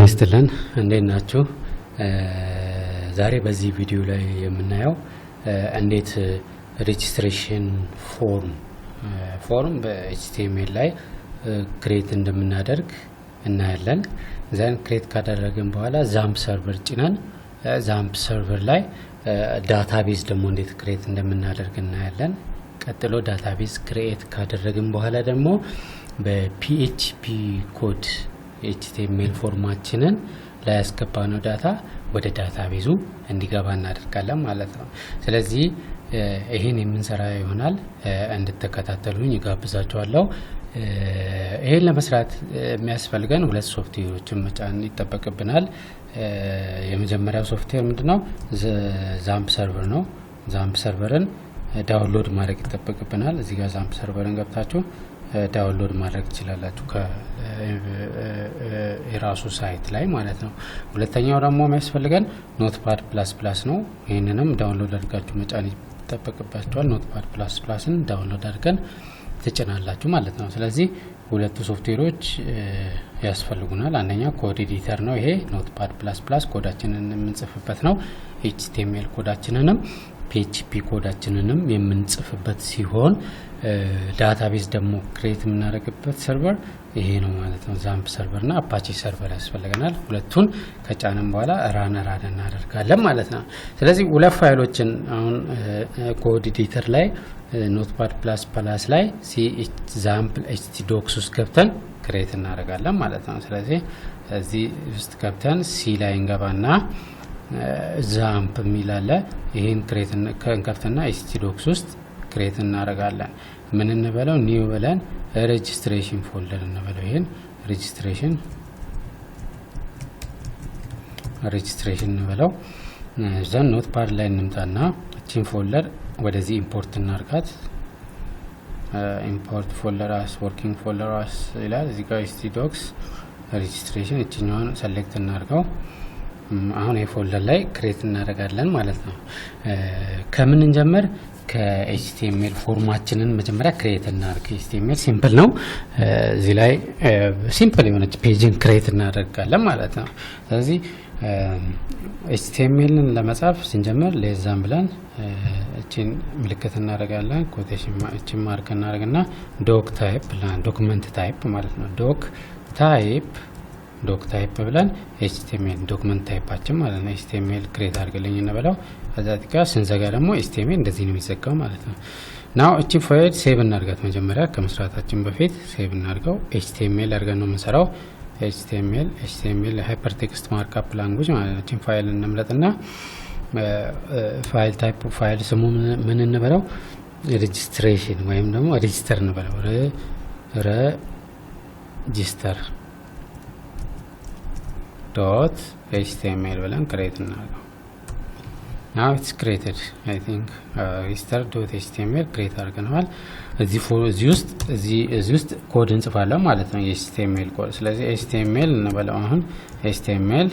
ይስጥልን እንዴት ናችሁ? ዛሬ በዚህ ቪዲዮ ላይ የምናየው እንዴት ሬጂስትሬሽን ፎርም በኤችቲኤምኤል ላይ ክሬት እንደምናደርግ እናያለን። ዘን ክሬት ካደረግን በኋላ ዛምፕ ሰርቨር ጭነን ዛምፕ ሰርቨር ላይ ዳታቤዝ ደግሞ እንዴት ክሬት እንደምናደርግ እናያለን። ቀጥሎ ዳታቤዝ ክሬት ካደረግን በኋላ ደግሞ በፒኤችፒ ኮድ ኤችቲኤምኤል ፎርማችንን ላይ ያስገባነው ዳታ ወደ ዳታቤዙ እንዲገባ እናደርጋለን ማለት ነው። ስለዚህ ይሄን የምንሰራ ይሆናል። እንድትከታተሉኝ ይጋብዛችኋለሁ። ይሄን ለመስራት የሚያስፈልገን ሁለት ሶፍትዌሮችን መጫን ይጠበቅብናል። የመጀመሪያው ሶፍትዌር ምንድነው? ዛምፕ ሰርቨር ነው። ዛምፕ ሰርቨርን ዳውንሎድ ማድረግ ይጠበቅብናል። እዚህ ጋር ዛምፕ ሰርቨርን ገብታችሁ ዳውንሎድ ማድረግ ትችላላችሁ ከራሱ ሳይት ላይ ማለት ነው። ሁለተኛው ደግሞ የሚያስፈልገን ኖትፓድ ፕላስ ነው። ይሄንንም ዳውንሎድ አድርጋችሁ መጫን ይጠበቅባችኋል። ኖትፓድ ፕላስን ዳውንሎድ አድርገን ትጭናላችሁ ማለት ነው። ስለዚህ ሁለቱ ሶፍትዌሮች ያስፈልጉናል። አንደኛ ኮድ ኤዲተር ነው። ይሄ ኖትፓድ ፕላስ ኮዳችንን የምንጽፍበት ነው። ኤችቲኤምኤል ኮዳችንንም ፒኤችፒ ኮዳችንንም የምንጽፍበት ሲሆን ዳታቤዝ ደግሞ ክሬት የምናደርግበት ሰርቨር ይሄ ነው ማለት ነው። ዛምፕ ሰርቨር እና አፓቺ ሰርቨር ያስፈልገናል። ሁለቱን ከጫንም በኋላ ራን እናደርጋለን ማለት ነው። ስለዚህ ሁለት ፋይሎችን አሁን ኮድ ኤዲተር ላይ ኖትፓድ ፕላስ ላይ ዛምፕ htdocs ውስጥ ገብተን ክሬት እናደርጋለን ማለት ነው። ስለዚህ እዚህ ውስጥ ገብተን ሲ ላይ እንገባና ዛምፕ የሚላለ ይሄን ክሬት እንከፍትና htdocs ውስጥ ክሬት እናደርጋለን። ምን እንበለው? ኒው ብለን ሬጂስትሬሽን ፎልደር እንበለው። ይሄን ሬጂስትሬሽን እንበለው። ዘን ኖትፓድ ላይ እንምጣና እቺን ፎልደር ወደዚህ ኢምፖርት እናርጋት። ኢምፖርት ፎልደር አስ ወርኪንግ ፎልደር አስ ይላል። እዚህ ጋር htdocs ሬጂስትሬሽን እቺኛውን ሰሌክት እናርገው። አሁን የፎልደር ላይ ክሬት እናደርጋለን ማለት ነው። ከምን እንጀምር? ከኤችቲኤምኤል ፎርማችንን መጀመሪያ ክሬት እናደርግ። ኤችቲኤምኤል ሲምፕል ነው። እዚህ ላይ ሲምፕል የሆነች ፔጅን ክሬት እናደርጋለን ማለት ነው። ስለዚህ ኤችቲኤምኤልን ለመጻፍ ስንጀምር ሌዛም ብለን እቺን ምልክት እናደርጋለን። ኮቴሽን እቺን ማርክ እናደርግና ዶክ ታይፕ ዶክመንት ታይፕ ማለት ነው። ዶክ ታይፕ ብለን ኤችቲኤምኤል ዶክመንት ታይፓችን ማለት ነው። ኤችቲኤምኤል ክሬት አድርግልኝ እንበለው። ከዛ ጋር ስንዘጋ ደግሞ ኤችቲኤምኤል እንደዚህ ነው የሚዘጋው ማለት ነው። ናው እቺ ፋይል ሴቭ እናድርጋት። መጀመሪያ ከመስራታችን በፊት ሴቭ እናድርገው። ኤችቲኤምኤል አድርገን ነው የምንሰራው። ኤችቲኤምኤል ሃይፐርቴክስት ማርክአፕ ላንጉዌጅ ማለት ነው። እቺን ፋይል እንምረጥና ፋይል ታይፕ ፋይል ስሙ ምን እንበለው? ሬጂስትሬሽን ወይም ደግሞ ሬጂስተር እንበለው። ሬጂስተር .html ብለን ክሬት እናደርገው። now it's created I think register.html ክሬት አድርገናል። እዚህ ውስጥ ኮድ እንጽፋለን ማለት ነው፣ የhtml ኮድ። ስለዚህ html እንበለው። አሁን html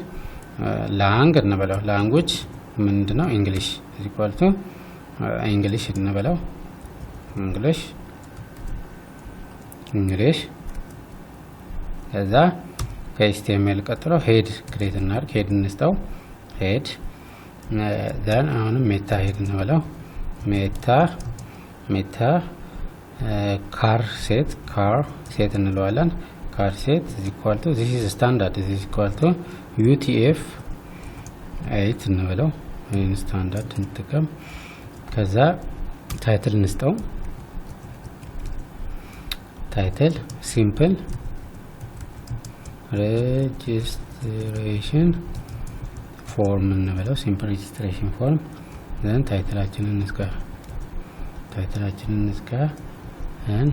ላንግ እንበለው። ላንጉዌጅ ምንድነው? እንግሊሽ ኢኳል ቱ እንግሊሽ እንበለው። እንግሊሽ ከዛ ከኤችቲኤምኤል ቀጥሎ ሄድ ክሬት እናድርግ። ሄድ እንስጠው። ሄድ ዘን አሁንም ሜታ ሄድ እንበለው። ሜታ ካር ሴት እንለዋለን። ካር ሴት ኢኳል ቱ ዚስ ኢዝ ስታንዳርድ ኢኳል ቱ UTF 8 እንበለው። ይሄን ስታንዳርድ እንጠቀም። ከዛ ታይትል እንስጠው። ታይትል ሲምፕል ሬጂስትሬሽን ፎርም እንበለው። ሲምፕል ሬጂስትሬሽን ፎርም። ዘን ታይትላችንን እንስካ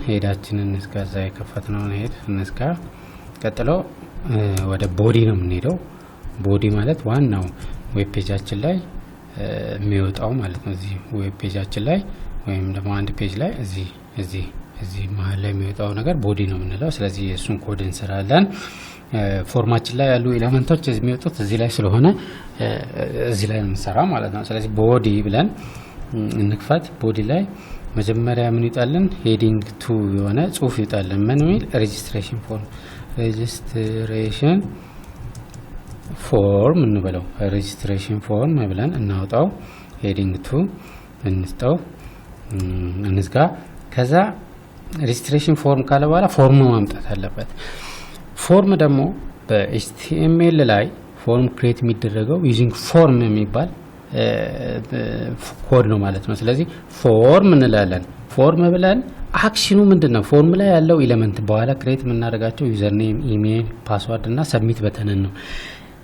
ሄዳችንን እንስካ። እዛ የከፈትነውን ሄድ እንስካ። ቀጥሎ ወደ ቦዲ ነው የምንሄደው። ቦዲ ማለት ዋናው ዌብ ፔጃችን ላይ የሚወጣው ማለት ነው። እዚህ ዌብ ፔጃችን ላይ ወይም ደግሞ አንድ ፔጅ ላይ እዚህ መሀል ላይ የሚወጣው ነገር ቦዲ ነው የምንለው። ስለዚህ የእሱን ኮድ እንሰራለን። ፎርማችን ላይ ያሉ ኤሌመንቶች የሚወጡት እዚህ ላይ ስለሆነ እዚህ ላይ እንሰራው ማለት ነው። ስለዚህ ቦዲ ብለን እንክፈት። ቦዲ ላይ መጀመሪያ ምን ይጣልን? ሄዲንግ ቱ የሆነ ጽሁፍ ይጣልን። ምን የሚል? ሬጂስትሬሽን ፎርም ሬጂስትሬሽን ፎርም እንበለው ሬጅስትሬሽን ፎርም ብለን እናውጣው። ሄዲንግ 2 እንስጠው እንዝጋ። ከዛ ሬጅስትሬሽን ፎርም ካለ በኋላ ፎርም ማምጣት አለበት። ፎርም ደግሞ በኤችቲኤምኤል ላይ ፎርም ክሬት የሚደረገው ዩዚንግ ፎርም የሚባል ኮድ ነው ማለት ነው። ስለዚህ ፎርም እንላለን። ፎርም ብለን አክሽኑ ምንድነው? ፎርም ላይ ያለው ኤሌመንት በኋላ ክሬት የምናደርጋቸው ዩዘር ኔም፣ ኢሜል፣ ፓስዋርድ እና ሰብሚት በተንን ነው።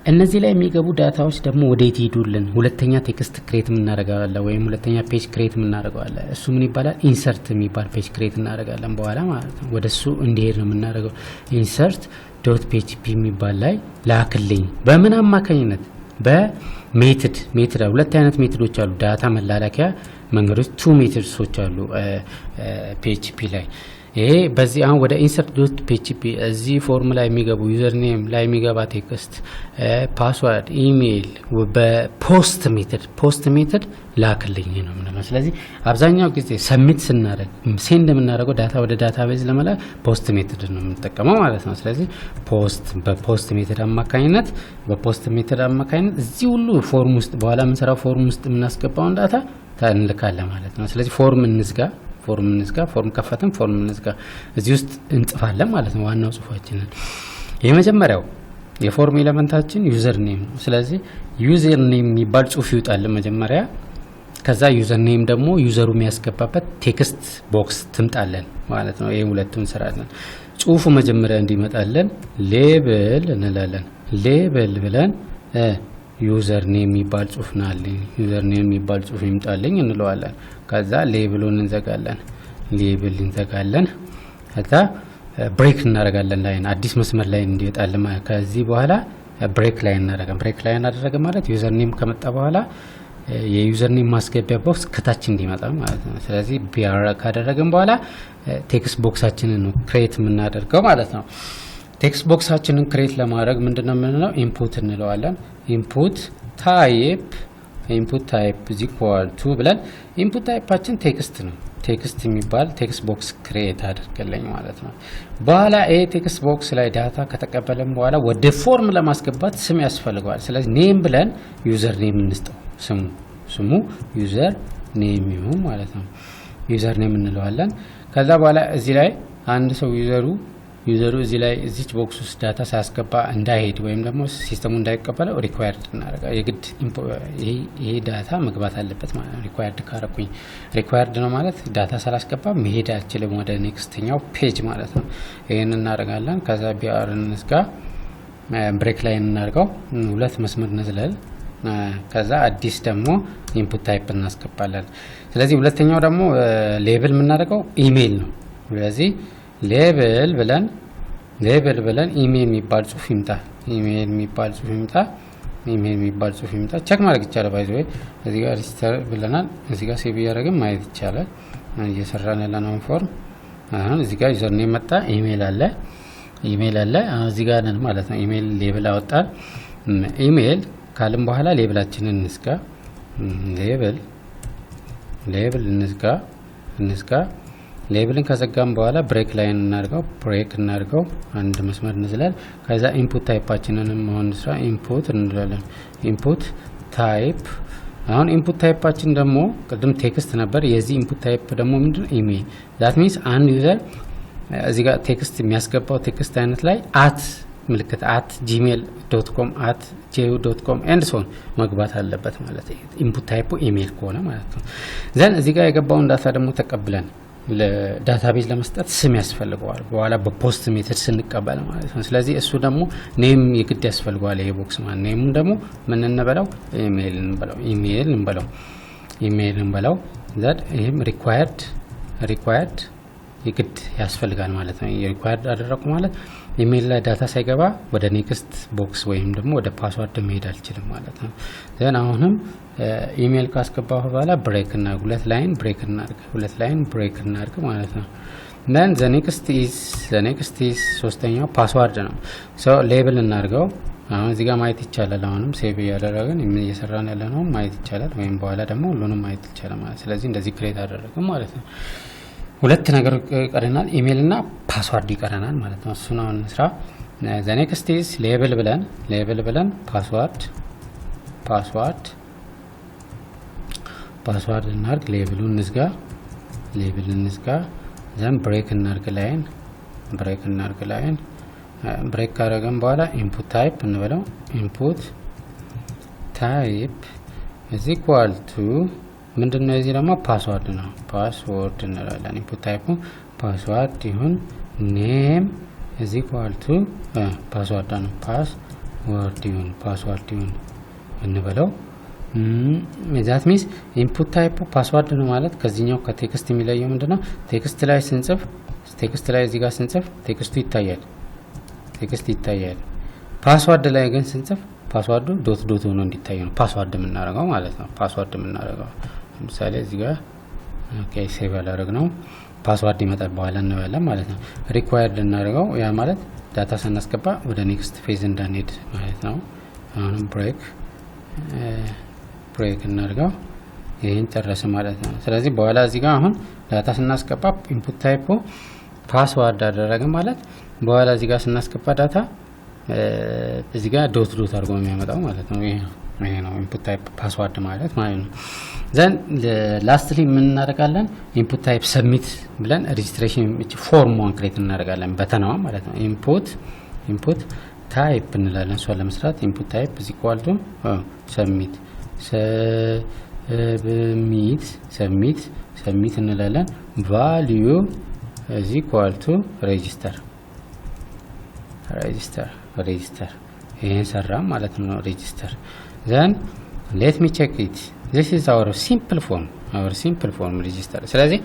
እነዚህ ላይ የሚገቡ ዳታዎች ደግሞ ወዴት ይሄዱልን? ሁለተኛ ቴክስት ክሬት የምናደርጋለን ወይም ሁለተኛ ፔጅ ክሬት የምናደርጋለን። እሱ ምን ይባላል? ኢንሰርት የሚባል ፔጅ ክሬት እናደርጋለን በኋላ ማለት ነው። ወደሱ እንዲሄድ ነው የምናደርገው። ኢንሰርት ዶት ፒኤችፒ የሚባል ላይ ላክልኝ። በምን አማካኝነት? በሜትድ ሁለት አይነት ሜትዶች አሉ። ዳታ መላላኪያ መንገዶች 2 ሜትዶች አሉ ፒኤችፒ ላይ። ይሄ በዚህ አሁን ወደ ኢንሰርት ዶት ፒኤችፒ እዚህ ፎርም ላይ የሚገቡ ዩዘር ኔም ላይ የሚገባ ቴክስት፣ ፓስዋርድ፣ ኢሜይል በፖስት ሜትድ ላክልኝ ነው የምንለው። ስለዚህ አብዛኛው ጊዜ ሰሚት ስናደርግ ሴንድ የምናደርገው ዳታ ወደ ዳታቤዝ ለመላክ ፖስት ሜትድ ነው የምንጠቀመው ማለት ነው። ስለዚህ በፖስት ሜትድ አማካኝነት እዚህ ሁሉ ፎርም ውስጥ በኋላ የምንሰራው ፎርም ውስጥ የምናስገባውን ዳታ እንልካለን ማለት ነው። ስለዚህ ፎርም እንዝጋ፣ ፎርም ከፈተን ፎርም እንዝጋ፣ እዚህ ውስጥ እንጽፋለን ማለት ነው ዋናው ጽሁፋችንን። የመጀመሪያው የፎርም ኤሌመንታችን ዩዘር ኔም ነው። ስለዚህ ዩዘር ኔም የሚባል ጽሁፍ ይውጣልን መጀመሪያ። ከዛ ዩዘር ኔም ደግሞ ዩዘሩ የሚያስገባበት ቴክስት ቦክስ ትምጣለን ማለት ነው። ይሄ ሁለቱን እንሰራለን። ጽሁፉ መጀመሪያ እንዲመጣለን ሌብል እንላለን። ሌብል ብለን ዩዘር ኔም የሚባል ጽሁፍ ናልኝ፣ ዩዘር ኔም የሚባል ጽሁፍ ይምጣልኝ እንለዋለን። ከዛ ሌብሉን እንዘጋለን። ከዛ ብሬክ እናደርጋለን። ላይን አዲስ መስመር ላይ እንዲወጣልን። ከዚህ በኋላ ብሬክ ላይ እናደረገ ማለት ዩዘር ኔም ከመጣ በኋላ የዩዘር ኔም ማስገቢያ ቦክስ ከታች እንዲመጣ ማለት ነው። ስለዚህ ቢአር ካደረግን በኋላ ቴክስት ቦክሳችንን ነው ክሬት የምናደርገው ማለት ነው። ቴክስት ቦክሳችንን ክሬት ለማድረግ ምንድነው የምንለው? ኢንፑት እንለዋለን። ኢንፑት ታይፕ = ብለን ኢንፑት ታይፓችን ቴክስት ነው። ቴክስት የሚባል ቴክስት ቦክስ ክሬት አድርገለኝ ማለት ነው። በኋላ ይሄ ቴክስት ቦክስ ላይ ዳታ ከተቀበለን በኋላ ወደ ፎርም ለማስገባት ስም ያስፈልገዋል። ስለዚህ ኔም ብለን ዩዘር ኔም እንስጠው። ስሙ ዩዘር ኔም ይሁን ማለት ነው። ዩዘር ኔም እንለዋለን። ከዛ በኋላ እዚህ ላይ አንድ ሰው ዩዘሩ እዚህ ላይ እዚች ቦክስ ውስጥ ዳታ ሳያስገባ እንዳይሄድ ወይም ደግሞ ሲስተሙ እንዳይቀበለው ሪኳየርድ እናደርጋለን። የግድ ይሄ ዳታ መግባት አለበት ማለት ነው። ሪኳየርድ ነው ማለት ዳታ ሳላስገባ መሄድ አይችልም ወደ ኔክስትኛው ፔጅ ማለት ነው። ይሄን እናደርጋለን። ከዛ ቢአር እንስጋ፣ ብሬክ ላይ እናደርገው፣ 2 መስመር እንዝለል። ከዛ አዲስ ደግሞ ኢንፑት ታይፕ እናስገባለን። ስለዚህ ሁለተኛው ደግሞ ሌብል የምናደርገው ኢሜይል ነው። ስለዚህ ሌብል ብለን ኢሜል የሚባል ጽሁፍ ይምጣ። ቼክ ማድረግ ይቻላል። ባይዘ እዚህ ጋር ሬጂስተር ብለናል። እዚህ ጋር ሴቭ እያደረግን ማየት ይቻላል። እየሰራን ያለነው ፎርም አሁን እዚህ ጋር ዩዘር ኔም መጣ፣ ኢሜል አለ። አሁን እዚህ ጋር ነን ማለት ነው። ኢሜል ሌብል አወጣል። ኢሜል ካልን በኋላ ሌብላችንን እንስጋ። ሌብል እንስጋ። ሌብልን ከዘጋም በኋላ ብሬክ ላይ እናድርገው፣ አንድ መስመር እንዝላል። ከዛ ኢንፑት ታይፓችንንም መሆን ስራ ኢንፑት እንላለን። ኢንፑት ታይፕ። አሁን ኢንፑት ታይፓችን ደግሞ ቅድም ቴክስት ነበር። የዚህ ኢንፑት ታይፕ ደግሞ ምንድነው? ኢሜል። ዛት ሚንስ አንድ ዩዘር እዚህ ጋር ቴክስት የሚያስገባው ቴክስት አይነት ላይ ምልክት @gmail.com @yahoo.com ኤንድ ሶን መግባት አለበት ማለት ነው። ኢንፑት ታይፑ ኢሜል ከሆነ ማለት ነው። ዘን እዚህ ጋር የገባውን ዳታ ደግሞ ተቀብለን ለዳታቤዝ ለመስጠት ስም ያስፈልገዋል በኋላ በፖስት ሜትድ ስንቀበል ማለት ነው። ስለዚህ እሱ ደግሞ ኔም የግድ ያስፈልገዋል። ይሄ ቦክስ ማለት ኔሙን ደግሞ ምን እንበለው? ኢሜል እንበለው። ዘድ ይሄም ሪኳየርድ የግድ ያስፈልጋል ማለት ነው። የሪኳየርድ አደረኩ ማለት ኢሜል ላይ ዳታ ሳይገባ ወደ ኔክስት ቦክስ ወይም ደግሞ ወደ ፓስዋርድ መሄድ አልችልም ማለት ነው። ዘን አሁንም ኢሜል ካስገባሁ በኋላ ብሬክ እና 2 ላይን ብሬክ እናድርግ ማለት ነው። then the next is ሶስተኛው ፓስዋርድ ነው። so ሌብል እናድርገው። አሁን እዚህ ጋር ማየት ይቻላል። አሁንም ሴቭ ያደረግን እየሰራን ያለ ነው ማየት ይቻላል። ወይም በኋላ ደግሞ ሁሉንም ማየት ይቻላል ማለት ስለዚህ እንደዚህ ክሬት አደረግን ማለት ነው። 2 ነገር ይቀረናል። ኢሜል እና ፓስዋርድ ይቀረናል ማለት ነው። እሱን አሁን እንስራ። the next is label ብለን ፓስዋርድ እናርግ ሌብሉን እንዝጋ then break እናርግ ላይን break ካረገን በኋላ input type እንበለው input type is equal to ምንድነው እዚህ ደግሞ ፓስዋርድ እንላለን input type ፓስዋርድ ይሁን name is equal to ፓስዋርድ ይሁን እንበለው that means input type ፓስዋርድ ነው ማለት ከዚህኛው ከቴክስት የሚለየው ምንድነው ቴክስት ላይ እዚህ ጋር ስንጽፍ ቴክስቱ ይታያል ፓስዋርድ ላይ ግን ስንጽፍ ፓስዋርዱ ዶት ሆኖ እንዲታይ ነው ፓስዋርድ የምናደርገው ማለት ነው ለምሳሌ እዚህ ጋር ኦኬ ሴቭ ያደረግነው ፓስዋርድ ይመጣል በኋላ እንበላለን ማለት ነው ሪኳየርድ እናደርገው ያ ማለት ዳታ ሳናስገባ ወደ ኔክስት ፌዝ እንዳንሄድ ማለት ነው አሁን ብሬክ እናደርገው ይሄን ጨረሰ ማለት ነው ስለዚህ በኋላ እዚህ ጋር አሁን ዳታ ስናስገባ ኢንፑት ታይፕ ፓስዋርድ አደረገ ማለት በኋላ እዚህ ጋር ስናስገባ ዳታ እዚህ ጋር ዶት አድርጎ የሚያመጣው ማለት ነው ይሄ ነው ኢንፑት ታይፕ ፓስዋርድ ማለት ነው then lastly ምን እናደርጋለን ኢንፑት ታይፕ ሰብሚት ብለን ሬጂስትሬሽን ፎርሙን ክሬት እናደርጋለን በተናዋ ማለት ነው ኢንፑት ታይፕ እንላለን እሷን ለመስራት ኢንፑት ታይፕ is equal to ሰብሚት እንላለን value is equal to register ይሄን ሰራ ማለት ነው register then let me check it this is our simple form register ስለዚህ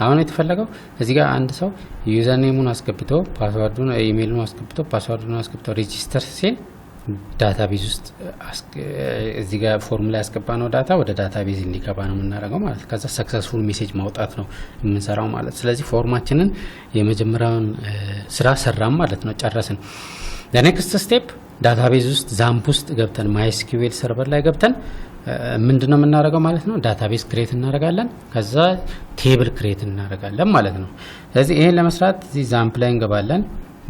አሁን የተፈለገው እዚህ ጋር አንድ ሰው ዩዘር ኔሙን አስገብቶ ፓስዋርዱን ኢሜይሉን አስገብቶ ፓስዋርዱን አስገብቶ register ሲል ዳታቤዝ ውስጥ እዚህ ጋር ፎርም ላይ ያስገባነው ዳታ ወደ ዳታቤዝ እንዲገባ ነው የምናደርገው ማለት ከዛ ሰክሰስፉል ሜሴጅ ማውጣት ነው የምንሰራው ማለት ስለዚህ ፎርማችንን የመጀመሪያውን ስራ ሰራም ማለት ነው ጨረስን the next step ዳታቤዝ ውስጥ ዛምፕ ውስጥ ገብተን MySQL ሰርቨር ላይ ገብተን ምንድነው የምናደርገው ማለት ነው ዳታቤዝ ክሬት እናደርጋለን ከዛ ቴብል ክሬት እናደርጋለን ማለት ነው ስለዚህ ይሄን ለመስራት እዚህ ዛምፕ ላይ እንገባለን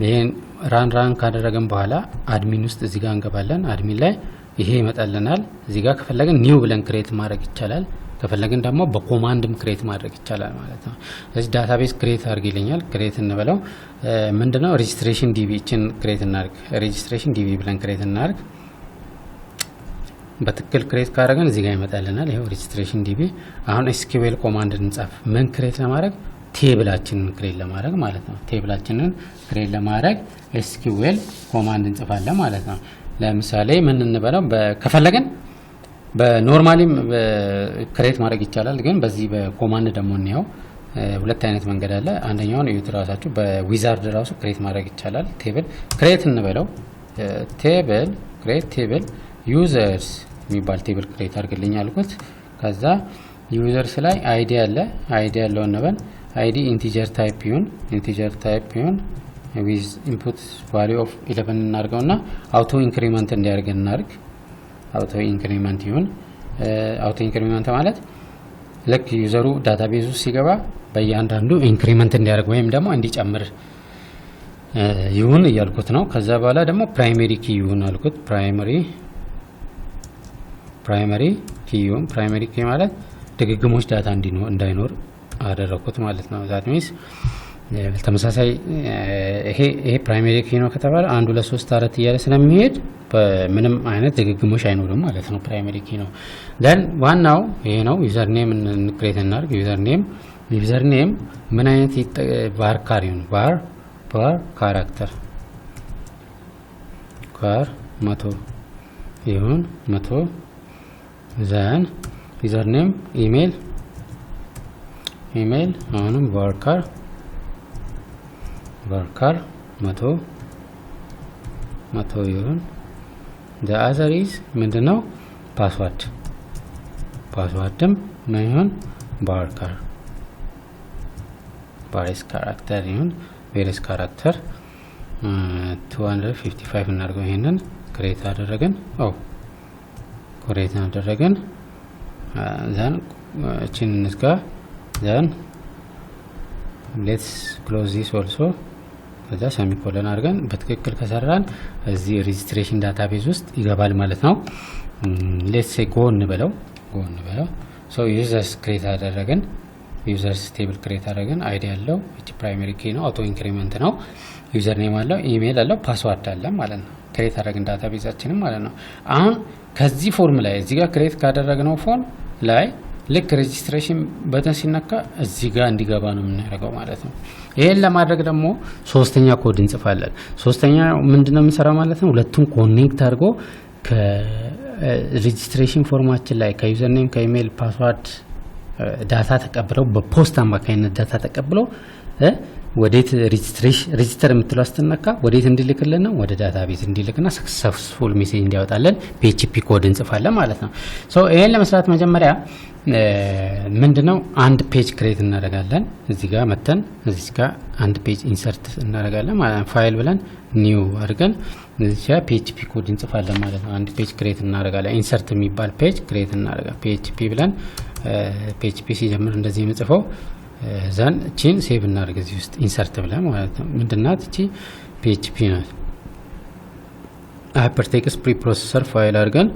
ይሄን ራን ካደረገን በኋላ አድሚን ውስጥ እዚህ ጋር እንገባለን አድሚን ላይ ይሄ ይመጣልናል እዚህ ጋር ከፈለግን ኒው ብለን ክሬት ማድረግ ይቻላል ከፈለግን ደግሞ በኮማንድም ክሬት ማድረግ ይቻላል ማለት ነው ስለዚህ ዳታቤዝ ክሬት አድርግልኛል ክሬት እንበለው ምንድነው ሬጂስትሬሽን ዲቢ እቺን ክሬት እናድርግ ሬጂስትሬሽን ዲቢ ብለን ክሬት እናድርግ በትክክል ክሬት ካደረገን እዚህ ጋር ይመጣልናል ይሄው ሬጂስትሬሽን ዲቢ አሁን SQL ኮማንድ እንጻፍ ምን ክሬት ለማድረግ ቴብላችንን ክሬት ለማድረግ ማለት ነው ቴብላችንን ክሬት ለማድረግ SQL ኮማንድ እንጽፋለን ማለት ነው ለምሳሌ ምን እንበለው ከፈለገን በኖርማሊም ክሬት ማድረግ ይቻላል ግን በዚህ በኮማንድ ደግሞ ነው ሁለት አይነት መንገድ አለ አንደኛውን እዩት ራሳችሁ በዊዛርድ ራሱ ክሬት ማድረግ ይቻላል ቴብል ክሬት እንበለው ቴብል ዩዘርስ የሚባል ቴብል ክሬት አድርግልኝ አልኩት ከዛ ዩዘርስ ላይ አይዲ ያለው እንበል አይዲ ኢንቲጀር ታይፕ ይሁን with input value of 11 እናርገውና አውቶ ኢንክሪመንት እንዲያርግ እናርግ አውቶ ኢንክሪመንት ይሁን አውቶ ኢንክሪመንት ማለት ለክ ዩዘሩ ዳታቤዝ ውስጥ ሲገባ በእያንዳንዱ ኢንክሪመንት እንዲያርግ ወይም ደግሞ እንዲጨምር ይሁን እያልኩት ነው ከዛ በኋላ ደግሞ ፕራይመሪ ኪ ይሁን አልኩት ፕራይመሪ ኪ ማለት ድግግሞች ዳታ እንዳይኖር አደረኩት ማለት ነው that means ተመሳሳይ ይሄ ፕራይመሪ ኪ ነው ከተባለ 1 2 3 4 እያለ ስለሚሄድ በምንም አይነት ድግግሞሽ አይኖርም ማለት ነው ፕራይመሪ ኪ ነው then ዋናው ይሄ ነው ዩዘር ኔም ክሬት እናርግ ዩዘር ኔም ምን አይነት varchar ይሁን var ካራክተር var 100 ይሁን 100 then ዩዘር ኔም ኢሜል አሁንም varchar 100 ይሁን the other is ምንድነው ፓስዋርድም ምን ይሁን varchar various character ይሁን various character 255 እናርገው ይሄንን ክሬት አደረገን then እቺን እንዝጋ then let's close this also ከዛ ሰሚኮለን አድርገን በትክክል ከሰራን እዚህ ሬጂስትሬሽን ዳታቤዝ ውስጥ ይገባል ማለት ነው። ሌትስ ሴ ጎ እንበለው ሶ ዩዘርስ ክሬት አደረግን። ዩዘርስ ቴብል ክሬት አደረግን። አይዲ ያለው እቺ ፕራይመሪ ኪ ነው። አውቶ ኢንክሪመንት ነው። ዩዘር ኔም አለው፣ ኢሜል አለው፣ ፓስዋርድ አለ ማለት ነው። ክሬት አደረግን ዳታቤዛችንን ማለት ነው። አሁን ከዚህ ፎርም ላይ እዚህ ጋር ክሬት ካደረግነው ፎርም ላይ ልክ ሬጂስትሬሽን በተን ሲነካ እዚህ ጋር እንዲገባ ነው የምናደርገው ማለት ነው። ይሄን ለማድረግ ደግሞ ሶስተኛ ኮድ እንጽፋለን። ሶስተኛ ምንድነው የምንሰራው ማለት ነው? ሁለቱም ኮኔክት አድርጎ ከሬጂስትሬሽን ፎርማችን ላይ ከዩዘር ኔም ከኢሜል ፓስዋርድ ዳታ ተቀብለው በፖስት አማካኝነት ዳታ ተቀብለው ወዴት ሬጂስተር የምትለው አስተነካ ወዴት እንዲልክልን ነው? ወደ ዳታቤዝ እንዲልክና ሰክሰስፉል ሜሴጅ እንዲያወጣለን PHP ኮድ እንጽፋለን ማለት ነው። ሶ ይሄን ለመስራት መጀመሪያ ምንድነው አንድ ፔጅ ክሬት እናደርጋለን። እዚህ ጋር መተን እዚህ ጋር አንድ ፔጅ ኢንሰርት እናደርጋለን ማለት ነው። ፋይል ብለን ኒው አድርገን እዚህ ጋር PHP ኮድ እንጽፋለን ማለት ነው። አንድ ፔጅ ክሬት እናደርጋለን። ኢንሰርት የሚባል ፔጅ ክሬት እናደርጋለን። PHP ብለን PHP ሲጀምር እንደዚህ የምጽፈው ዘን እቺን ሴቭ እናደርግ እዚህ ውስጥ ኢንሰርት ብለን ማለት ነው። ምንድናት እቺ PHP ናት። ሃይፐርቴክስት ፕሪፕሮሰሰር ፋይል አድርገን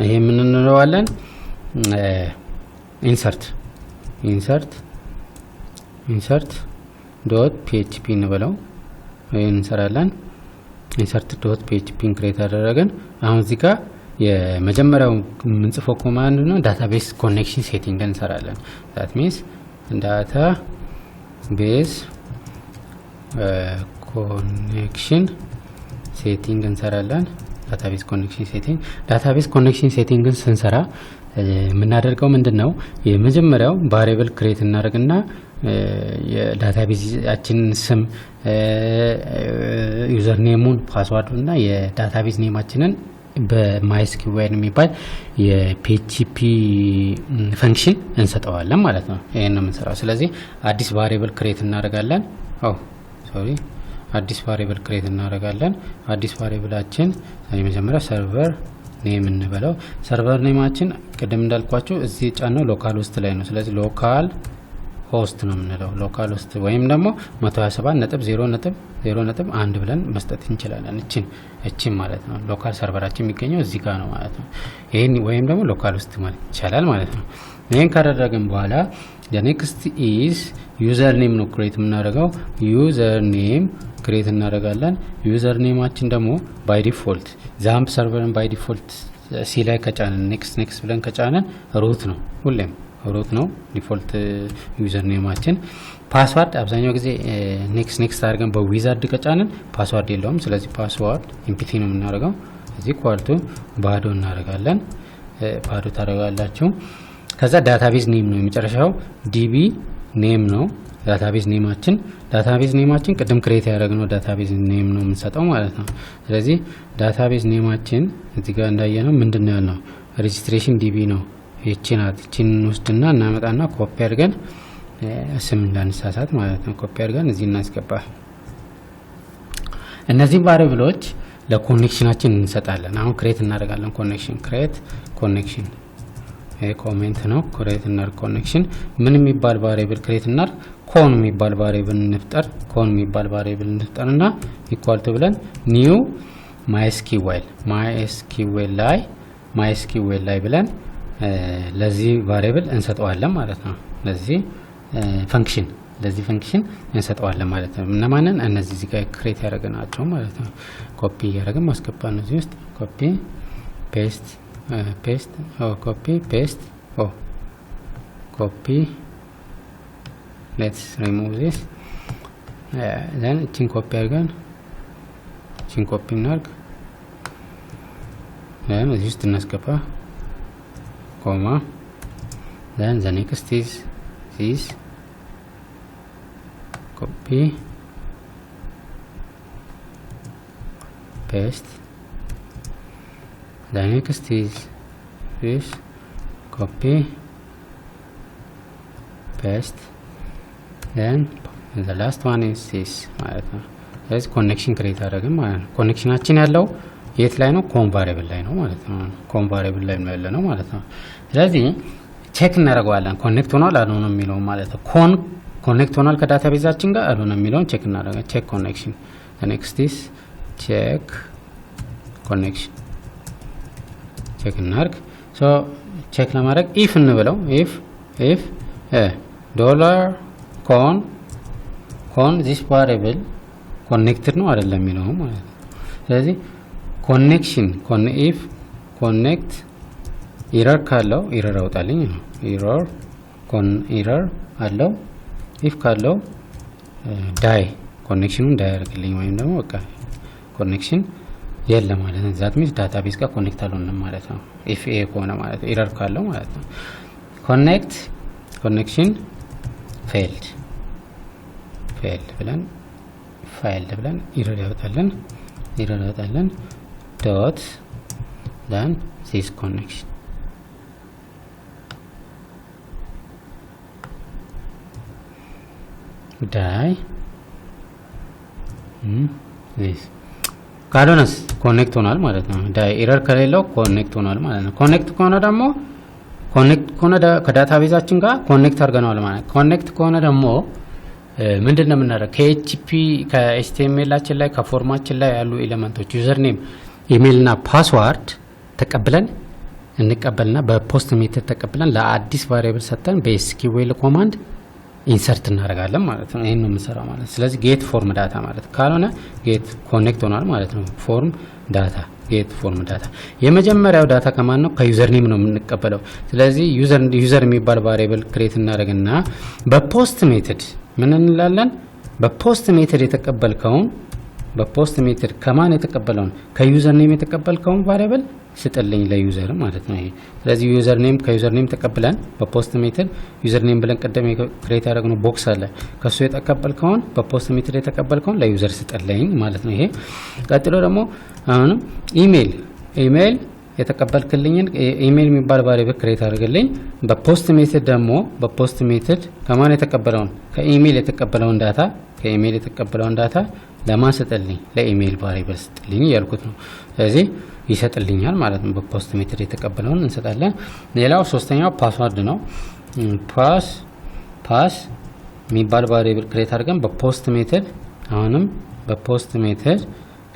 ይሄ ምን እንለዋለን? ኢንሰርት ዶት PHP እንበለው። ይሄን እንሰራለን። ኢንሰርት ዶት PHP ክሬት አደረገን። አሁን እዚህ ጋር የመጀመሪያው የምንጽፈው ኮማንድ ነው ዳታቤዝ ኮኔክሽን ሴቲንግ እንሰራለን። ዳት ሚንስ ዳታቤዝ ኮኔክሽን ሴቲንግ እንሰራለን። ዳታቤዝ ኮኔክሽን ሴቲንግን ስንሰራ የምናደርገው ምንድነው? የመጀመሪያው ቫሪያብል ክሬት እናደርግና የዳታቤዛችንን ስም ዩዘር ኔሙን ፓስዋርዱን እና የዳታቤዝ ኔማችንን በማይስኪዌል የሚባል የፒኤችፒ ፈንክሽን እንሰጠዋለን ማለት ነው። ይሄን ነው የምንሰራው። ስለዚህ አዲስ ቫሪያብል ክሬት እናደርጋለን። አዲስ ቫሪያብላችን የመጀመሪያ ሰርቨር ኔም እንበለው። ሰርቨር ኔማችን ቅድም እንዳልኳችሁ እዚህ ጫነው ሎካል ሆስት ላይ ነው። ስለዚህ ሎካል ሆስት ነው የምንለው። ሎካል ሆስት ወይም ደግሞ 127.0.0.1 ብለን መስጠት እንችላለን። እቺን ማለት ነው። ሎካል ሰርቨራችን የሚገኘው እዚህ ጋር ነው ማለት ነው። ይሄን ወይም ደግሞ ሎካል ሆስት ማለት ይቻላል ማለት ነው። ይሄን ካደረግን በኋላ next is ዩዘር ኔም ነው ክሬት የምናደርገው። ዩዘር ኔም ክሬት እናደርጋለን። ዩዘር ኔማችን ደግሞ ባይ ዲፎልት ዛምፕ ሰርቨርን ባይ ዲፎልት ሲ ላይ ከጫነን ኔክስት ብለን ከጫነን ሩት ነው፣ ሁሌም ሩት ነው ዲፎልት ዩዘር ኔማችን። ፓስዋርድ አብዛኛው ጊዜ ኔክስት አድርገን በዊዛርድ ከጫነን ፓስዋርድ የለውም። ስለዚህ ፓስዋርድ ኢምፒቲ ነው የምናደርገው። እዚህ ኳልቱ ባዶ እናደርጋለን። ባዶ ታደርጋላችሁ። ከዛ ዳታቤዝ ኔም ነው የመጨረሻው። ዲቢ ኔም ነው ዳታቤዝ ኔማችን ቅድም ክሬት ያደረግነው ዳታቤዝ ኔም ነው የምንሰጠው ማለት ነው። ስለዚህ ዳታቤዝ ኔማችን እዚህ ጋር እንዳየነው ምንድነው ያልነው? ሬጂስትሬሽን ዲቢ ነው። ይቺን ወስድና እናመጣና ኮፒ አድርገን ስም እንዳንሳሳት ማለት ነው። ኮፒ አድርገን እዚህ እናስገባ። እነዚህ ቫሪያብሎች ለኮኔክሽናችን እንሰጣለን። አሁን ክሬት እናደርጋለን። ኮኔክሽን ኮሜንት ነው። ክሬት እናደርግ ኮኔክሽን ምን የሚባል ቫሪያብል ክሬት እናደርግ? ኮን የሚባል ቫሪያብል እንፍጠርና ኢኳል ቱ ብለን ኒው ማይስኪዌል ላይ ብለን ለዚህ ቫሪያብል እንሰጠዋለን ማለት ነው። ለዚህ ፈንክሽን እንሰጠዋለን ማለት ነው። እነማንን? እነዚህ እዚህ ጋር ክሬት ያደረግናቸው ማለት ነው። ኮፒ ያደረግን ማስገባት ነው። እዚህ ውስጥ ኮፒ ሌትስ ሪሙቭ ዚስ ዘን እቺን ኮፒ አድርገን እናድርግ። እዚህ ውስጥ እናስገባ ኮማ then the next is this copy paste. The next is this copy paste. Then the last one is this ማለት ነው። ስለዚህ ኮኔክሽን ክሬት አደረግን ማለት ነው። ኮኔክሽናችን ያለው የት ላይ ነው? ኮን ቫሪያብል ላይ ነው ማለት ነው። ኮን ቫሪያብል ላይ ነው ያለ ነው ማለት ነው። ስለዚህ ቼክ እናደርገዋለን ኮኔክት ሆኗል አልሆነም የሚለው ማለት ነው። ኮኔክት ሆኗል ከዳታቤዛችን ጋር አልሆነም የሚለውን ቼክ እናደርጋለን። ቼክ ኮኔክሽን next is check connection ቼክ እናርግ። ሶ ቼክ ለማድረግ if እንበለው if dollar con this variable connected ነው አይደለም የሚለው ማለት ነው። ስለዚህ ኮኔክሽን if connect ኤረር ካለው ኤረር አውጣልኝ ነው። ኤረር አለው if ካለው ዳይ ኮኔክሽኑን ዳይ ያደርግልኝ ወይም ደግሞ በቃ ኮኔክሽን የለም ማለት ነው። ዛት ሚንስ ዳታቤዝ ጋር ኮኔክት አልሆነም ማለት ነው። if a ከሆነ ማለት ነው ኤረር ካለው ማለት ነው። ኮኔክሽን ፌልድ ብለን ፋይል ብለን ኤረር ያወጣልን ዶት then this connection ዳይ this ካልሆነስ ኮኔክት ሆኗል ማለት ነው። ዳይ ኤረር ከሌለው ኮኔክት ሆኗል ማለት ነው። ኮኔክት ከሆነ ደግሞ ከዳታቤዛችን ጋር ኮኔክት አድርገናል ማለት ነው። ኮኔክት ከሆነ ደግሞ ምንድነው የምናደርገው? ከኤችፒ ከኤችቲኤምኤላችን ላይ ከፎርማችን ላይ ያሉ ኤሌመንቶች ዩዘር ኔም፣ ኢሜል እና ፓስዋርድ እንቀበልና በፖስት ሜተድ ተቀብለን ለአዲስ ቫሪያብል ሰጥተን በኤስኪዩኤል ኮማንድ ኢንሰርት እናደርጋለን ማለት ነው። ይሄን ነው የምንሰራው ማለት። ስለዚህ ጌት ፎርም ዳታ ማለት ካልሆነ ጌት ኮኔክት ሆኗል ማለት ነው። ፎርም ዳታ ጌት ፎርም ዳታ የመጀመሪያው ዳታ ከማን ነው? ከዩዘር ኔም ነው የምንቀበለው። ስለዚህ ዩዘር የሚባል ቫሪያብል ክሬት እናደርግና በፖስት ሜተድ ምን እንላለን? በፖስት ሜተድ የተቀበልከውን በፖስት ሜተድ ከማን የተቀበለውን ከዩዘር ኔም የተቀበልከውን ቫሪያብል ስጥልኝ ለዩዘር ማለት ነው። ይሄ ስለዚህ ዩዘር ኔም ከዩዘር ኔም ተቀብለን በፖስት ሜተድ ዩዘር ኔም ብለን ቀደም ክሬት ያደረግነው ቦክስ አለ። ከሱ የተቀበልከውን በፖስት ሜተድ የተቀበልከውን ለዩዘር ስጥልኝ ማለት ነው። ይሄ ቀጥሎ ደግሞ አሁንም ኢሜል የተቀበልክልኝን ኢሜል የሚባል ቫሪያብል ክሬት አድርግልኝ። በፖስት ሜተድ ደግሞ በፖስት ሜተድ ከማን የተቀበለውን ከኢሜል የተቀበለውን ዳታ ለማን ስጥልኝ? ለኢሜል ቫሪያብል ስጥልኝ ያልኩት ነው። ስለዚህ ይሰጥልኛል ማለት ነው። በፖስት ሜተድ የተቀበለውን እንሰጣለን። ሌላው ሶስተኛው ፓስዋርድ ነው። ፓስ የሚባል ቫሪያብል ክሬት አድርገን በፖስት ሜተድ አሁንም በፖስት ሜተድ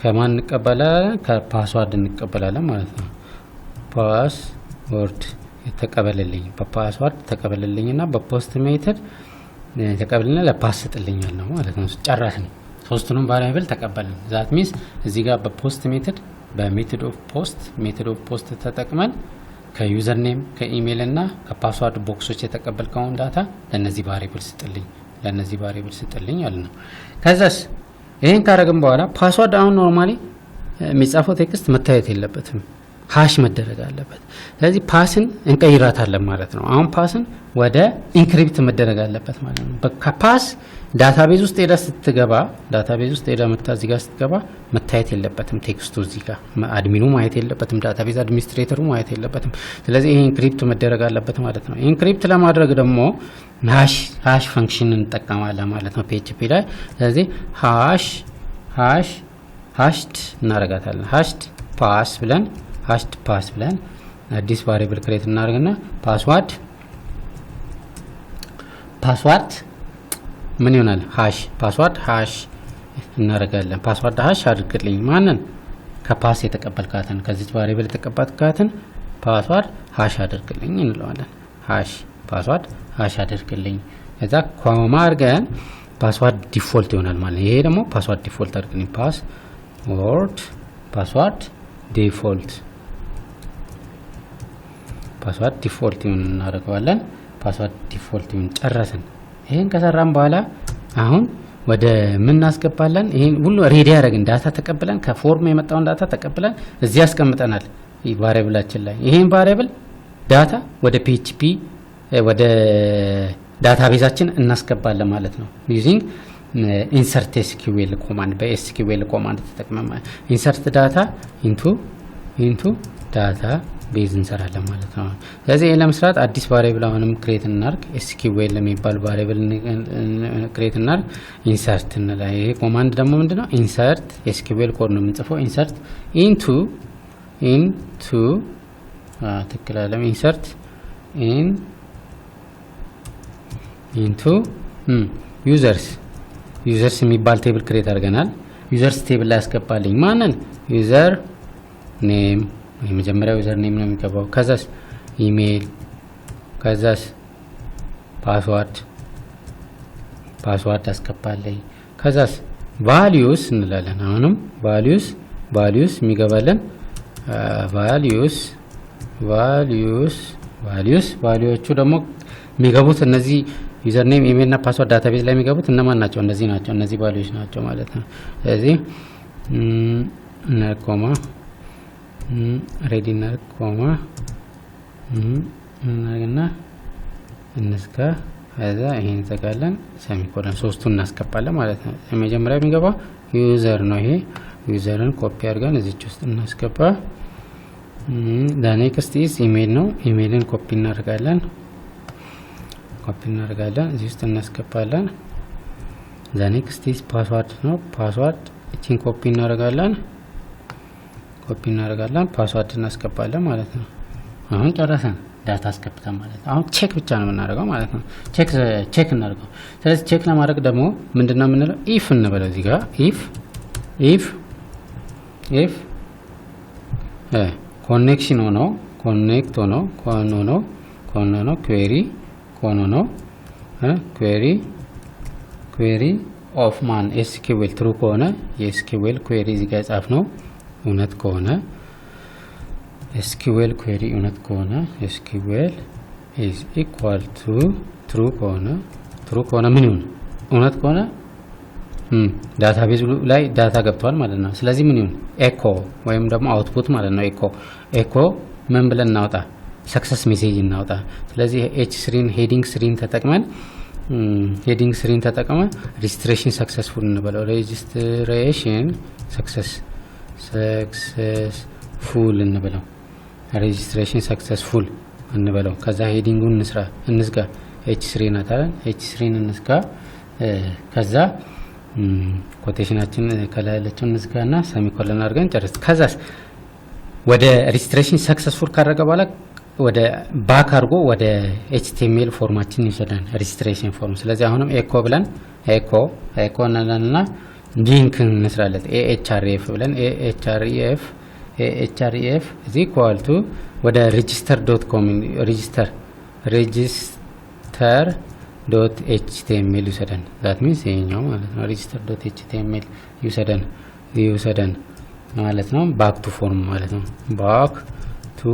ከማን እንቀበላለን? ከፓስዋርድ እንቀበላለን ማለት ነው። ፓስወርድ በፓስዋርድ ተቀበልልኝና በፖስት ሜተድ ተቀበልና ለፓስ ስጥልኛል ነው ማለት ነው። ጨረስን። ሶስቱንም ቫሪያብል ተቀበልን። ዛት ሚንስ እዚህ ጋር በፖስት ሜተድ በሜተድ ኦፍ ፖስት ተጠቅመን ከዩዘር ኔም ከኢሜል እና ከፓስዋርድ ቦክሶች የተቀበልከውን ዳታ ለነዚህ ቫሪያብል ስጥልኝ አለ ነው። ከዛስ ይሄን ካረግን በኋላ ፓስዋርድ አሁን ኖርማሊ የሚጻፈው ቴክስት መታየት የለበትም፣ ሃሽ መደረግ አለበት። ስለዚህ ፓስን እንቀይራታለን ማለት ነው። አሁን ፓስን ወደ ኢንክሪፕት መደረግ አለበት ማለት ነው። ከፓስ ዳታቤዝ ውስጥ ሄዳ ስትገባ እዚህ ጋር ስትገባ መታየት የለበትም ቴክስቱ። እዚህ ጋር አድሚኑ ማየት የለበትም፣ ዳታቤዝ አድሚኒስትሬተሩ ማየት የለበትም። ስለዚህ ይሄ ኢንክሪፕት መደረግ አለበት ማለት ነው። ኢንክሪፕት ለማድረግ ደግሞ ሃሽ ፈንክሽን እንጠቀማለን ማለት ነው PHP ላይ። ስለዚህ ሃሽድ እናረጋታለን። ሃሽድ ፓስ ብለን አዲስ ቫሪያብል ክሬት እናደርግና ፓስዋርድ ምን ይሆናል? ፓስዋርድ ሃሽ እናደርጋለን። ፓስዋርድ ሃሽ አድርግልኝ ማንን? ከፓስ የተቀበልካትን ከዚህ ቫሪያብል የተቀበልካትን ፓስዋርድ ሃሽ አድርግልኝ እንለዋለን። ፓስዋርድ ሃሽ አድርግልኝ። ከዛ ኮማ አድርገን ፓስዋርድ ዲፎልት ይሆናል ማለት ነው። ይሄ ደግሞ ፓስዋርድ ዲፎልት አድርግልኝ። ፓስዋርድ ዲፎልት ይሁን እናደርገዋለን። ፓስዋርድ ዲፎልት ይሁን ጨረስን። ይሄን ከሰራን በኋላ አሁን ወደ ምን እናስገባለን? ይሄን ሁሉ ሬዲ ያደረግን ዳታ ተቀብለን ከፎርም የመጣውን ዳታ ተቀብለን እዚህ ያስቀምጠናል ቫሪያብላችን ላይ። ይሄን ቫሪያብል ዳታ ወደ PHP ወደ ዳታቤዛችን እናስገባለን ማለት ነው። ዩዚንግ ኢንሰርት SQL ኮማንድ በSQL ኮማንድ ተጠቅመን ኢንሰርት ዳታ ኢንቱ ዳታ ቤዝ እንሰራለን ማለት ነው። ስለዚህ ለመስራት አዲስ ቫሪያብል አሁንም ክሬት እናርግ። SQL የሚባል ቫሪያብል ክሬት እናርግ። ኢንሰርት እንላይ። ይሄ ኮማንድ ደግሞ ምንድነው? ኢንሰርት SQL ኮድ ነው የምንጽፈው። ኢንሰርት ኢንቱ ትክክል አይደለም። ኢንሰርት ኢንቱ ዩዘርስ የሚባል ቴብል ክሬት አድርገናል። ዩዘርስ ቴብል ላይ ያስገባልኝ ማንን? ዩዘር ኔም፣ የመጀመሪያው ዩዘር ኔም ነው የሚገባው። ከዛስ ኢሜይል፣ ከዛስ ፓስዋርድ አስገባልኝ። ከዛስ ቫልዩስ እንላለን። አሁንም ቫልዩስ የሚገባልን ቫልዩዎቹ ደግሞ የሚገቡት እነዚህ ዩዘር ኔም፣ ኢሜይል እና ፓስወርድ ዳታቤዝ ላይ የሚገቡት እነማን ናቸው? እነዚህ ናቸው። እነዚህ ቫልዩዎች ናቸው ማለት ነው። ስለዚህ ኮማ ሬዲ ኮማ እና እንስካ ከዛ ይሄን ተጋለን ሰሚኮለን ሶስቱን እናስገባለን ማለት ነው። የመጀመሪያው የሚገባው ዩዘር ነው። ይሄ ዩዘርን ኮፒ አድርገን እዚች ውስጥ እናስገባ። ኔክስት ኢዝ ኢሜይል ነው። ኢሜይልን ኮፒ እናደርጋለን እዚህ ውስጥ እናስገባለን። ኔክስት ኢዝ ፓስዋርድ ነው። ፓስዋርድ እቺን ኮፒ እናደርጋለን ፓስዋርድ እናስገባለን ማለት ነው። አሁን ጨረሰን። ዳታ አስገብተን ማለት ነው። አሁን ቼክ ብቻ ነው የምናደርገው ማለት ነው። ቼክ እናደርገው። ስለዚህ ቼክ ለማድረግ ደግሞ ምንድነው የምንለው? ኢፍ እንበለው እዚህ ጋር ኢፍ ኮኔክሽን ሆኖ ኩዌሪ ኦፍ ማን ኤስኪውኤል ትሩ ከሆነ የኤስኪውኤል ኩዌሪ እዚህ ጋር ጻፍ ነው እውነት ከሆነ SQL ኩዌሪ እውነት ከሆነ SQL is equal to true ከሆነ ምን ይሁን? እውነት ከሆነ ዳታቤዝ ላይ ዳታ ገብቷል ማለት ነው። ስለዚህ ምን ይሁን? ኤኮ ወይም ደግሞ አውትፑት ማለት ነው። ኤኮ ምን ብለን እናውጣ? ሰክሰስ ሜሴጅ እናውጣ። ስለዚህ H3 ሄዲንግ 3 ተጠቅመን ሬጅስትሬሽን ሰክሰስፉል እንበለው። ሬጅስትሬሽን ሰክሰስፉል እንበለው። ሬጅስትሬሽን ሰክሰስፉል እንበለው። ከዛ ሄዲንጉን እንዝጋ። H3 ናታለን። H3 እንዝጋ። ከዛ ኮቴሽናችን ከላይለቸው እንዝጋና ሰሚኮለን አድርገን ጨርስ። ከዛስ ወደ ሬጅስትሬሽን ሰክሰስፉል ካደረገ በኋላ ወደ ባክ አድርጎ ወደ HTML ፎርማችን ይወስደናል። ሬጅስትሬሽን ፎርም። ስለዚህ አሁንም ኤኮ ብለን ኤኮ እንላለንና ሊንክ እንስራለን። AHREF ብለን AHREF is equal to ወደ register.com register.html ይወስደን። that means ይሄኛው ማለት ነው። register.html ይወስደን ማለት ነው። back to form ማለት ነው። back to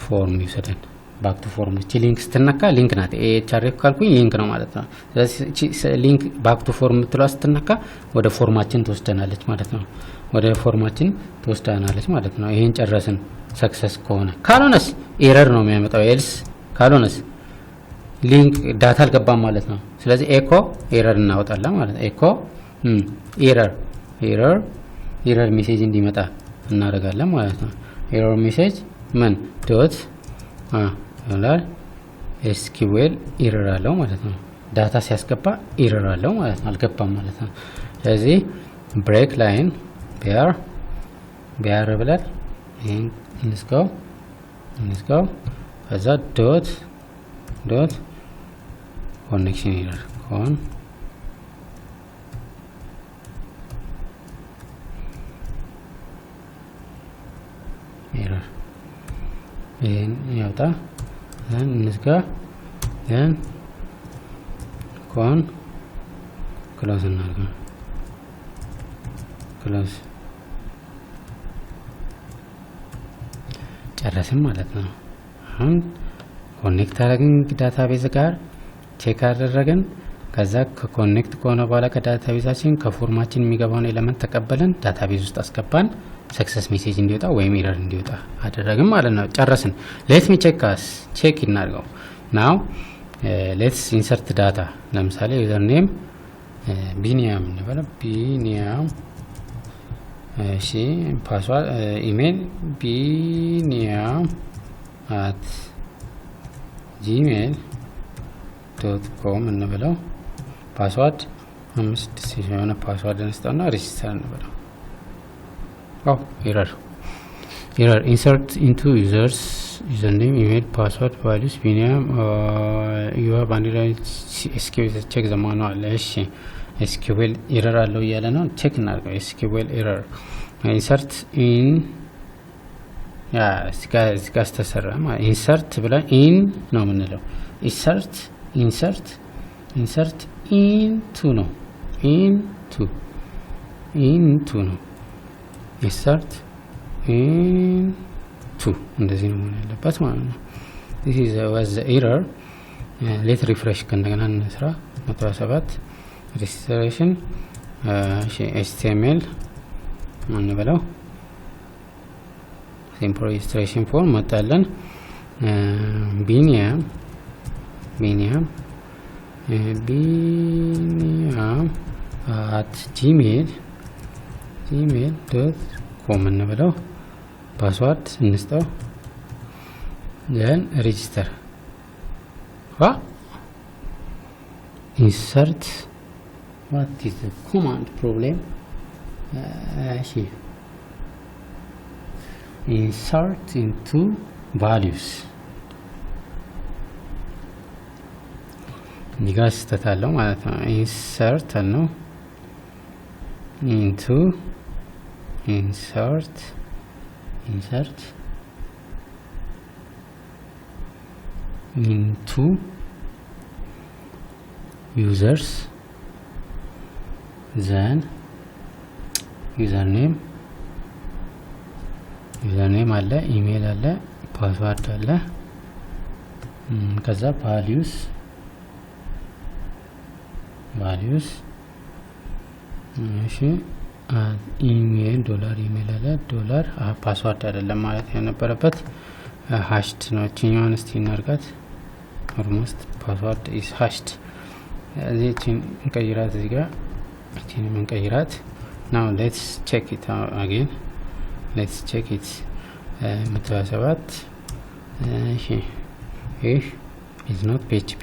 form ይወስደን። back to form እቺ ሊንክ ስትነካ ሊንክ ናት። AHREF ካልኩኝ ሊንክ ነው ማለት ነው። ስለዚህ ሊንክ back to form የምትለው ስትነካ ወደ ፎርማችን ትወስደናለች ማለት ነው። ወደ ፎርማችን ትወስደናለች ማለት ነው። ይሄን ጨረስን። ሰክሰስ ከሆነ ካልሆነስ ኤረር ነው የሚያመጣው። ኤልስ ካልሆነስ ሊንክ ዳታ አልገባም ማለት ነው። ስለዚህ ኤኮ ኤረር እናወጣለን ማለት ነው። ኤኮ ኤረር ሜሴጅ እንዲመጣ እናደርጋለን ማለት ነው። ኤረር ሜሴጅ ምን ዶት ይላል SQL ኤረር አለው ማለት ነው። ዳታ ሲያስገባ ኤረር አለው ማለት ነው። አልገባም ማለት ነው። ስለዚህ ብሬክ ላይን ቢያር ብለን ይሄን እንስካው ከዛ ዶት ኮኔክሽን ኤረር ይሄን ያውጣ እንስጋ ክሎዝ እናድርገው። ክሎዝ ጨረስን ማለት ነው። አሁን ኮኔክት አደረግን ዳታቤዝ ጋር ቼክ አደረግን። ከዛ ከኮኔክት ከሆነ በኋላ ከዳታቤዛችን ከፎርማችን የሚገባውን ኤሌመንት ተቀበልን፣ ዳታቤዝ ውስጥ አስገባን። ሰክሰስ ሜሴጅ እንዲወጣ ወይም ኤረር እንዲወጣ አደረግን ማለት ነው። ጨረስን። ሌት ሚ ቼክ እናድርገው። ናው ሌትስ ኢንሰርት ዳታ። ለምሳሌ ዩዘር ኔም ቢኒያም እንበለው። ቢኒያም እሺ፣ ፓስዋርድ ኢሜል ቢኒያም @gmail.com እንበለው። ፓስዋርድ 5 የሆነ ፓስዋርድ እንስጠውና ሬጂስተር እንበለው። ኤረር ኢንሰርት ኢንቱ ዩዘርስ username, email, password, values, ቢኒያም you have underlined SQL check the manual እሺ SQL error አለው እያለ ነው ቼክ እናድርገው SQL error insert in እዚጋ ተሰራ ማለት insert ብለን in ነው የምንለው insert into ነው into ነው insert into እንደዚህ ነው ያለበት ማለት ነው this is was the error let refresh ከእንደገና እንስራ 107 registration HTML ማን በለው simple registration form መጣለን ቢኒያም at gmail.com እንበለው ፓስዋርድ እንስጠው then register insert what is the command problem insert into values ኒጋስ ተታለው ማለት ነው insert ነው into insert into users then username አለ ኢሜል አለ ፓስዋርድ አለ ከዛ values እሺ ኢሜል ኢሜል አለ ዶላር ፓስዋርድ አይደለም ማለት የነበረበት hashed ነው እቺኛውን እስቲ እናርጋት almost password is hashed እዚህን እንቀይራት እዚህ ጋር እቺን እንቀይራት now let's check it out again let's check it 107 እሺ is not php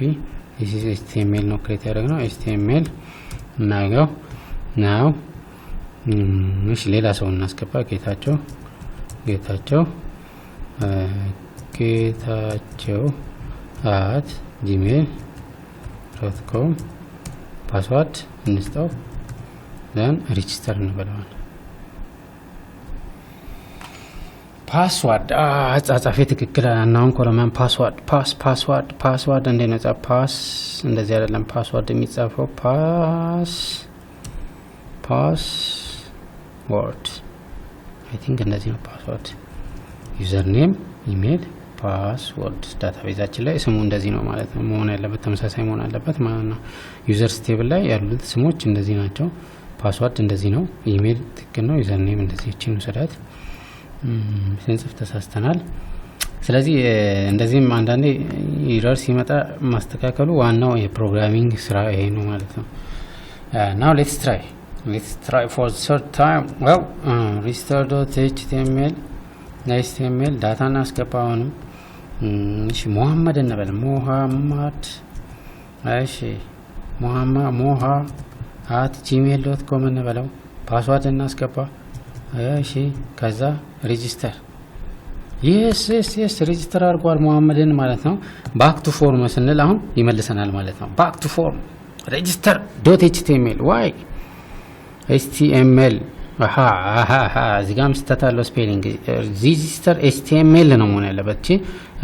this is html ነው ክሬት ያደረግነው html እናገው now እሺ ሌላ ሰው እናስገባ ጌታቸው at gmail.com ፓስዋርድ እንስጠው then register እንበለዋለን ፓስዋርድ አጻጻፊ ትክክል አናውን ኮለመን ፓስዋርድ እንደነጻ ፓስ እንደዚህ አይደለም ፓስዋርድ የሚጻፈው password I think እንደዚህ ነው ፓስዋርድ username email password ዳታቤዛችን ላይ ስሙ እንደዚህ ነው ማለት ነው መሆን ያለበት ተመሳሳይ መሆን አለበት ማለት ነው ዩዘርስ ቴብል ላይ ያሉት ስሞች እንደዚህ ናቸው ፓስዋርድ እንደዚህ ነው ኢሜል ትክክል ነው ዩዘርኔም እንደዚህ እቺን ሰዳት ሴንስፍ ተሳስተናል ስለዚህ እንደዚህም አንዳንዴ ኢረር ሲመጣ ማስተካከሉ ዋናው የፕሮግራሚንግ ስራ ይሄ ነው ማለት ነው now let's try for the third time well register.html HTML ዳታ እናስገባውንም እሺ መሐመድ እንበል መሐመድ እሺ ሞሃ @gmail.com እንበለው ፓስዋርድ እናስገባ እሺ ከዛ ሬጂስተር yes ሬጂስተር አድርጓል መሐመድን ማለት ነው back to form ስንል አሁን ይመልሰናል ማለት ነው back to form register.html why html እዚህ ጋር ምስተታለው ስፔሊንግ register html ነው መሆን ያለበት እቺ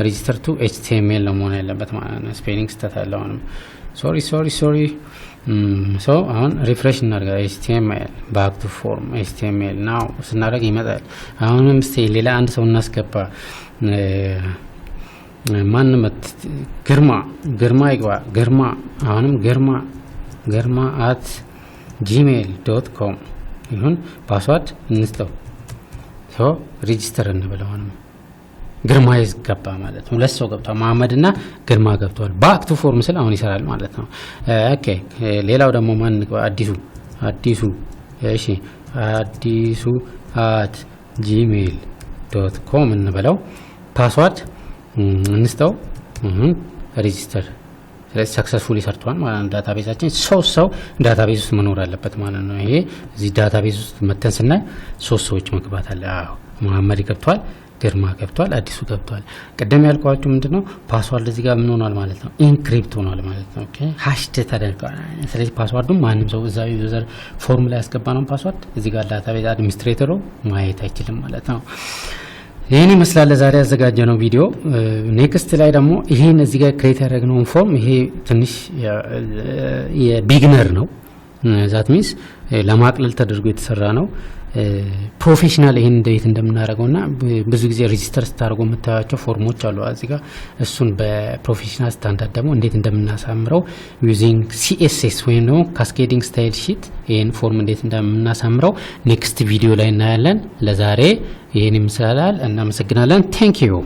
register to html ነው መሆን ያለበት ማለት ነው ስፔሊንግ ስተታለው ነው sorry so አሁን ሪፍሬሽ እናድርጋ html back to form html now ስናደርግ ይመጣል አሁንም እስቲ ሌላ አንድ ሰው እናስገባ ማንመት ግርማ ይግባ አሁንም ግርማ @gmail.com ይሁን ፓስዋርድ እንስጠው so register እንበለው አሁንም ግርማ ይገባ ማለት ነው ሁለት ሰው ገብቷል መሐመድና ግርማ ገብቷል back to form ስለ አሁን ይሰራል ማለት ነው ኦኬ ሌላው ደግሞ ማን አዲሱ እሺ አዲሱ @gmail.com እንበለው ፓስዋርድ እንስጠው register ስለዚህ ሰክሰስፉሊ ሰርቷል ማለት ነው ዳታቤዛችን ሰው ዳታቤዝ ውስጥ መኖር አለበት ማለት ነው ይሄ እዚህ ዳታቤዝ ውስጥ መተን ስናይ ሶስት ሰዎች መግባት አለ አዎ መሐመድ ገብቷል ግርማ ገብቷል አዲሱ ገብቷል ቀደም ያልኳችሁ ምንድነው ፓስዋርድ እዚህ ጋር ምን ሆኗል ማለት ነው ኢንክሪፕት ሆኗል ማለት ነው ኦኬ ሃሽድ ተደርጓል ስለዚህ ፓስዋርዱን ማንም ሰው እዛው ዩዘር ፎርም ላይ ያስገባነው ፓስዋርድ እዚህ ጋር ዳታቤዝ አድሚኒስትሬተሩ ማየት አይችልም ማለት ነው ይሄን ይመስላል ዛሬ ያዘጋጀነው ቪዲዮ ኔክስት ላይ ደግሞ ይሄን እዚህ ጋር ክሬት ያደረግነው ፎርም ይሄ ትንሽ የቢግነር ነው ዛት ሚንስ ለማቅለል ተደርጎ የተሰራ ነው ፕሮፌሽናል ይሄን እንዴት እንደምናደርገውና ብዙ ጊዜ ሬጂስተር ስታደርጉ የምታያቸው ፎርሞች አሉ እዚህ ጋር እሱን በፕሮፌሽናል ስታንዳርድ ደግሞ እንዴት እንደምናሳምረው ዩዚንግ CSS ወይም ነው ካስኬዲንግ ስታይል ሺት ይሄን ፎርም እንዴት እንደምናሳምረው ኔክስት ቪዲዮ ላይ እናያለን ለዛሬ ይሄን ይመስላል እናመሰግናለን ቴንክ ዩ